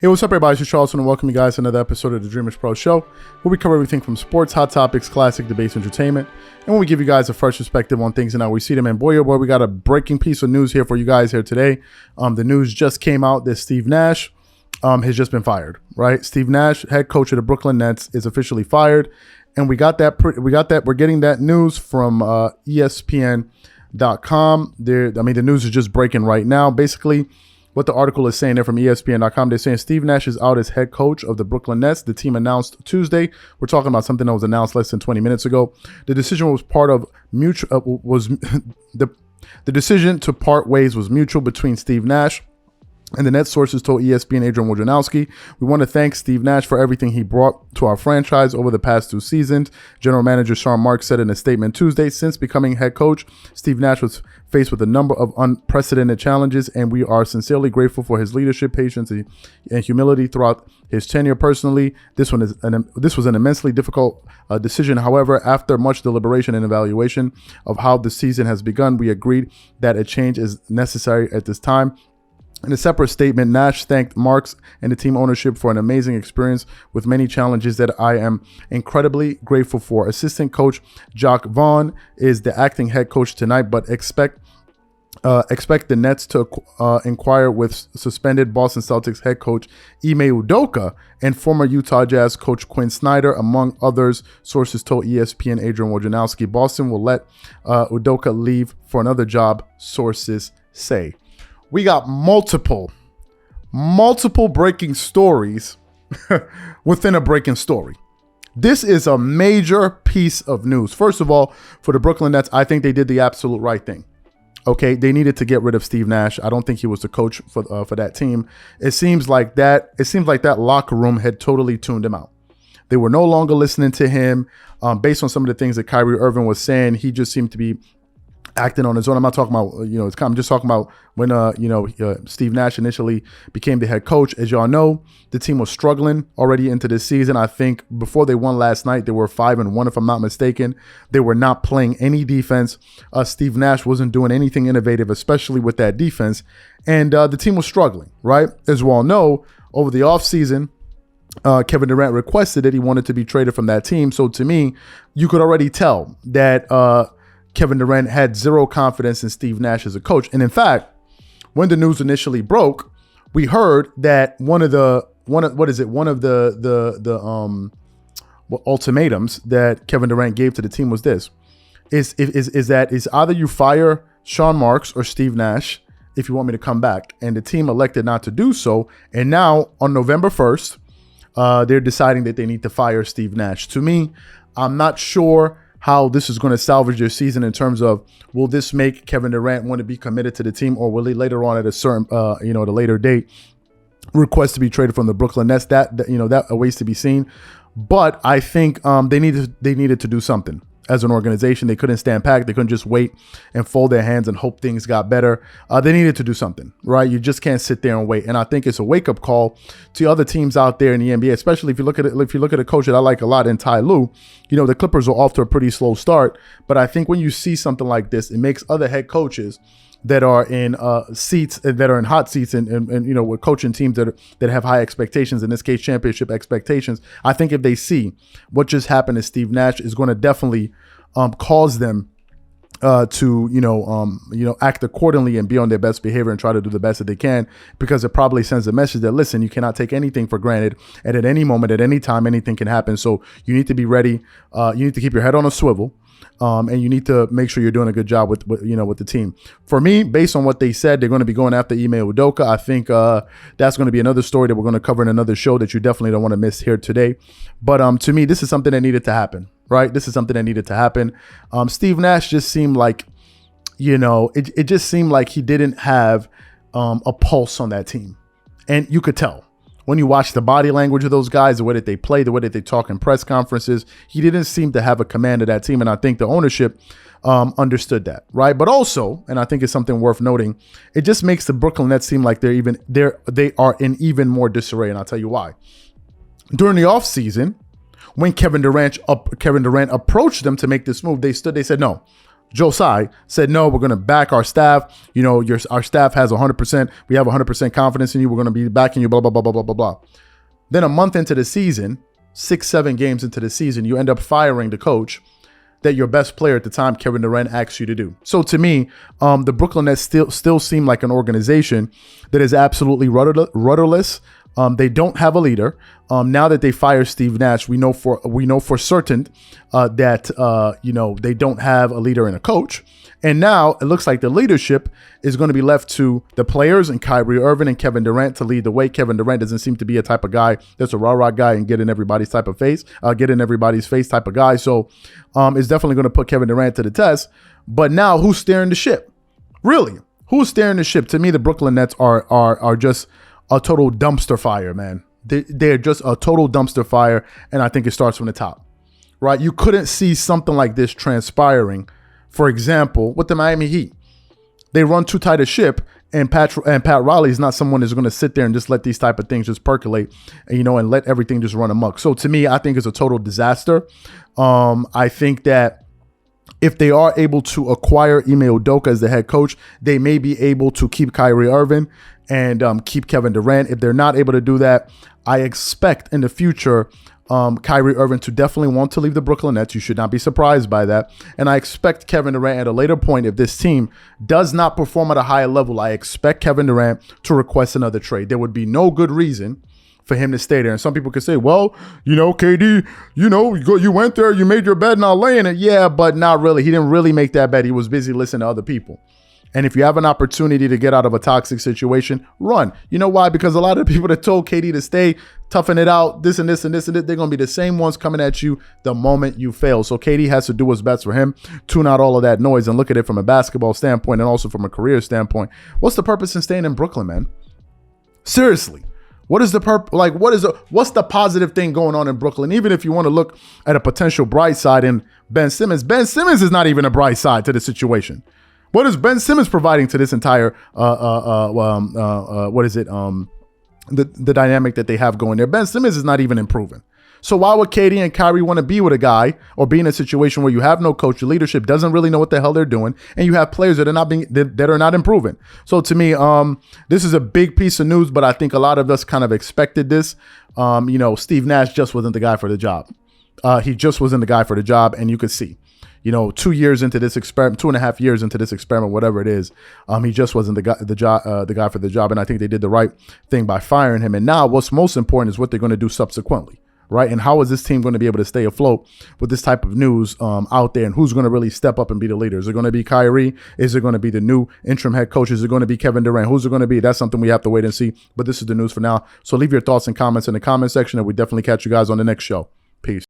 Hey, what's up, everybody? It's Charles, and welcome you guys to another episode of the Dreamerspro Show, where we cover everything from sports, hot topics, classic debates, entertainment, and when we give you guys a fresh perspective on things and how we see them. And boy, oh boy, we got a breaking piece of news here for you guys here today. The news just came out that Steve Nash has just been fired. Right, Steve Nash, head coach of the Brooklyn Nets, is officially fired, and we're getting that news from ESPN.com. The news is just breaking right now. Basically, what the article is saying there from ESPN.com, they're saying Steve Nash is out as head coach of the Brooklyn Nets. The team announced Tuesday. We're talking about something that was announced less than 20 minutes ago. The decision was part of the decision to part ways was mutual between Steve Nash and the Nets. Sources told ESPN Adrian Wojnarowski, "We want to thank Steve Nash for everything he brought to our franchise over the past 2 seasons." General manager Sean Marks said in a statement Tuesday, "Since becoming head coach, Steve Nash was faced with a number of unprecedented challenges, and we are sincerely grateful for his leadership, patience, and humility throughout his tenure. Personally, this was an immensely difficult decision. However, after much deliberation and evaluation of how the season has begun, we agreed that a change is necessary at this time." In a separate statement, Nash thanked Marks and the team ownership for an amazing experience with many challenges that I am incredibly grateful for. Assistant coach Jacques Vaughn is the acting head coach tonight, but expect the Nets to inquire with suspended Boston Celtics head coach Ime Udoka and former Utah Jazz coach Quinn Snyder, among others, sources told ESPN Adrian Wojnarowski. Boston will let Udoka leave for another job, sources say. We got multiple breaking stories within a breaking story. This is a major piece of news. First of all, for the Brooklyn Nets, I think they did the absolute right thing. Okay, they needed to get rid of Steve Nash. I don't think he was the coach for that team. It seems like that locker room had totally tuned him out. They were no longer listening to him. Based on some of the things that Kyrie Irving was saying, he just seemed to be acting on his own. I'm not talking about, I'm just talking about when, Steve Nash initially became the head coach. As y'all know, the team was struggling already into this season. I think before they won last night, they were 5-1, if I'm not mistaken. They were not playing any defense. Steve Nash wasn't doing anything innovative, especially with that defense. And the team was struggling, right? As we all know, over the offseason, Kevin Durant requested that he wanted to be traded from that team. So to me, you could already tell that Kevin Durant had zero confidence in Steve Nash as a coach. And in fact, when the news initially broke, we heard that one of the ultimatums that Kevin Durant gave to the team was this: is either you fire Sean Marks or Steve Nash if you want me to come back. And the team elected not to do so. And now on November 1st, they're deciding that they need to fire Steve Nash. To me, I'm not sure how this is going to salvage their season in terms of, will this make Kevin Durant want to be committed to the team, or will he later on at a certain, at a later date, request to be traded from the Brooklyn Nets? That awaits to be seen. But I think they needed to do something as an organization. They couldn't stand back. They couldn't just wait and fold their hands and hope things got better. They needed to do something, right? You just can't sit there and wait. And I think it's a wake-up call to other teams out there in the NBA, especially if you look at a coach that I like a lot in Ty Lue. The Clippers are off to a pretty slow start, but I think when you see something like this, it makes other head coaches that are in hot seats and with coaching teams that have high expectations, in this case championship expectations. I think if they see what just happened to Steve Nash, is going to definitely cause them to act accordingly and be on their best behavior and try to do the best that they can, because it probably sends a message that, listen, you cannot take anything for granted, and at any moment, at any time, anything can happen. So you need to be ready. You need to keep your head on a swivel. And you need to make sure you're doing a good job with the team. For me, based on what they said, they're going to be going after Ime Udoka. I think that's going to be another story that we're going to cover in another show that you definitely don't want to miss here today. But to me, this is something that needed to happen, right? This is something that needed to happen. Steve Nash just seemed like, it just seemed like he didn't have a pulse on that team. And you could tell. When you watch the body language of those guys, the way that they play, the way that they talk in press conferences, he didn't seem to have a command of that team. And I think the ownership understood that, right? But also, and I think it's something worth noting, it just makes the Brooklyn Nets seem like they are in even more disarray. And I'll tell you why. During the offseason, when Kevin Durant approached them to make this move, they said, no, Josai said, no, we're going to back our staff. You know, our staff has 100%. We have 100% confidence in you. We're going to be backing you, blah, blah, blah, blah, blah, blah, blah. Then a month into the season, 6-7 games into the season, you end up firing the coach that your best player at the time, Kevin Durant, asked you to do. So to me, the Brooklyn Nets still seem like an organization that is absolutely rudderless. They don't have a leader. Now that they fire Steve Nash, we know for certain that they don't have a leader and a coach. And now it looks like the leadership is going to be left to the players and Kyrie Irving and Kevin Durant to lead the way. Kevin Durant doesn't seem to be a type of guy that's a rah-rah guy and get in everybody's face type of guy. So it's definitely going to put Kevin Durant to the test. But now who's steering the ship? Really? Who's steering the ship? To me, the Brooklyn Nets are just a total dumpster fire, man. They're just a total dumpster fire. And I think it starts from the top, right? You couldn't see something like this transpiring. For example, with the Miami Heat, they run too tight a ship, and Pat Riley is not someone that's going to sit there and just let these type of things just percolate, and let everything just run amok. So to me, I think it's a total disaster. I think that if they are able to acquire Ime Udoka as the head coach, they may be able to keep Kyrie Irving and keep Kevin Durant. If they're not able to do that, I expect in the future Kyrie Irving to definitely want to leave the Brooklyn Nets. You should not be surprised by that. And I expect Kevin Durant at a later point, if this team does not perform at a higher level, I expect Kevin Durant to request another trade. There would be no good reason for him to stay there. And some people could say, well, KD, you went there, you made your bed, not laying it. Yeah, but not really. He didn't really make that bed. He was busy listening to other people. And if you have an opportunity to get out of a toxic situation, run. You know why? Because a lot of the people that told KD to stay, toughen it out, this and this and this and this, they're going to be the same ones coming at you the moment you fail. So KD has to do what's best for him, tune out all of that noise and look at it from a basketball standpoint and also from a career standpoint. What's the purpose in staying in Brooklyn, man? Seriously. What is the purpose? Like, what's the positive thing going on in Brooklyn? Even if you want to look at a potential bright side in Ben Simmons is not even a bright side to the situation. What is Ben Simmons providing to this entire, the dynamic that they have going there? Ben Simmons is not even improving. So why would KD and Kyrie want to be with a guy or be in a situation where you have no coach, your leadership doesn't really know what the hell they're doing, and you have players that are not improving? So to me, this is a big piece of news, but I think a lot of us kind of expected this. Steve Nash just wasn't the guy for the job. He just wasn't the guy for the job, and you could see. 2 years into this experiment, 2.5 years into this experiment, whatever it is, he just wasn't the guy for the job. And I think they did the right thing by firing him. And now what's most important is what they're going to do subsequently, right? And how is this team going to be able to stay afloat with this type of news out there? And who's going to really step up and be the leader? Is it going to be Kyrie? Is it going to be the new interim head coach? Is it going to be Kevin Durant? Who's it going to be? That's something we have to wait and see. But this is the news for now. So leave your thoughts and comments in the comment section, and we definitely catch you guys on the next show. Peace.